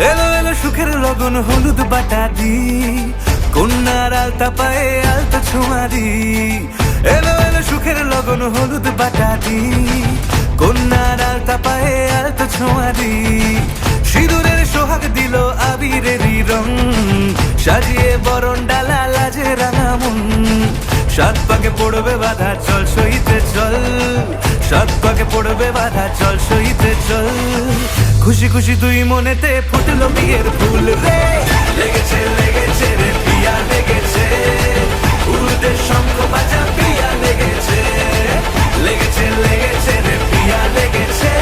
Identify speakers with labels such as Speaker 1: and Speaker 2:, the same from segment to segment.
Speaker 1: এলো এলো সুখের লগন হলুদ বাটা দি, কন্যার আলতা পায়ে আলতা ছোঁয়া দি। এলো এলো সুখের লগন হলুদ বাটা দি, কন্যার আলতা পায়ে আলতা ছোঁয়া দি। সিঁদুরের সোহাগ দিল আবিরেরই রং, সাজিয়ে বরণ ডালা লাজে রাঙা মন। সাত পাকে পড়বে বাধা চল সইতে চল, সাত পাকে পড়বে বাধা চল সইতে চল। খুশি খুশি দুই মনেতে ফুটলো বিয়ের ফুল রে, লেগেছে লেগেছে রে পিয়া লেগেছে, উড়তে শঙ্খ বাজা পিয়া লেগেছে। লেগেছে লেগেছে রে পিয়া লেগেছে,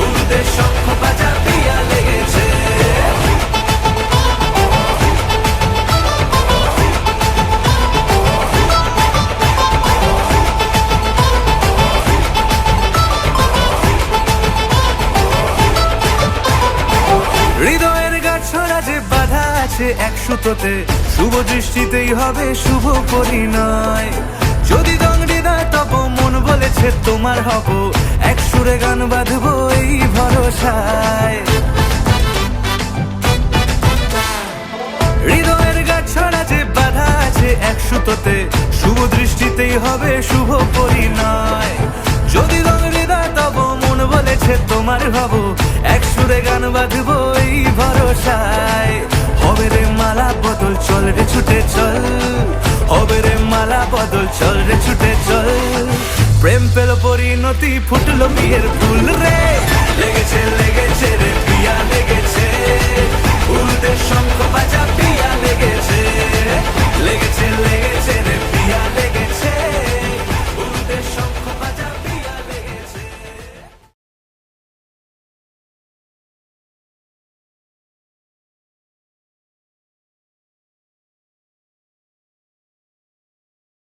Speaker 1: উড়তে শঙ্খ বাজা পিয়া লেগেছে। হৃদয়ের গাছড়া যে বাধা আছে এক সুতোতে, শুভ দৃষ্টিতেই হবে শুভ পরিণয়। যদি দংড়ি দেয় তব মন বলেছে তোমার হব, এক সুরে গান বাঁধবো এই ভরসায়। হৃদয়ের গাছড়া যে বাধা আছে এক সুতোতে, শুভ দৃষ্টিতেই হবে শুভ পরিণয়। যদি দংড়ি দেয় তব মন বলেছে তোমার হব, এক সুরে গান বাঁধবো এই ভরসায়। হবে রে মালা বদল চল রে ছুটে চল, হবে রে মালা বদল চল রে ছুটে চল। প্রেম পেল পরিণতি ফুটলো বিয়ের ফুল রে, লেগেছে লেগেছে রে।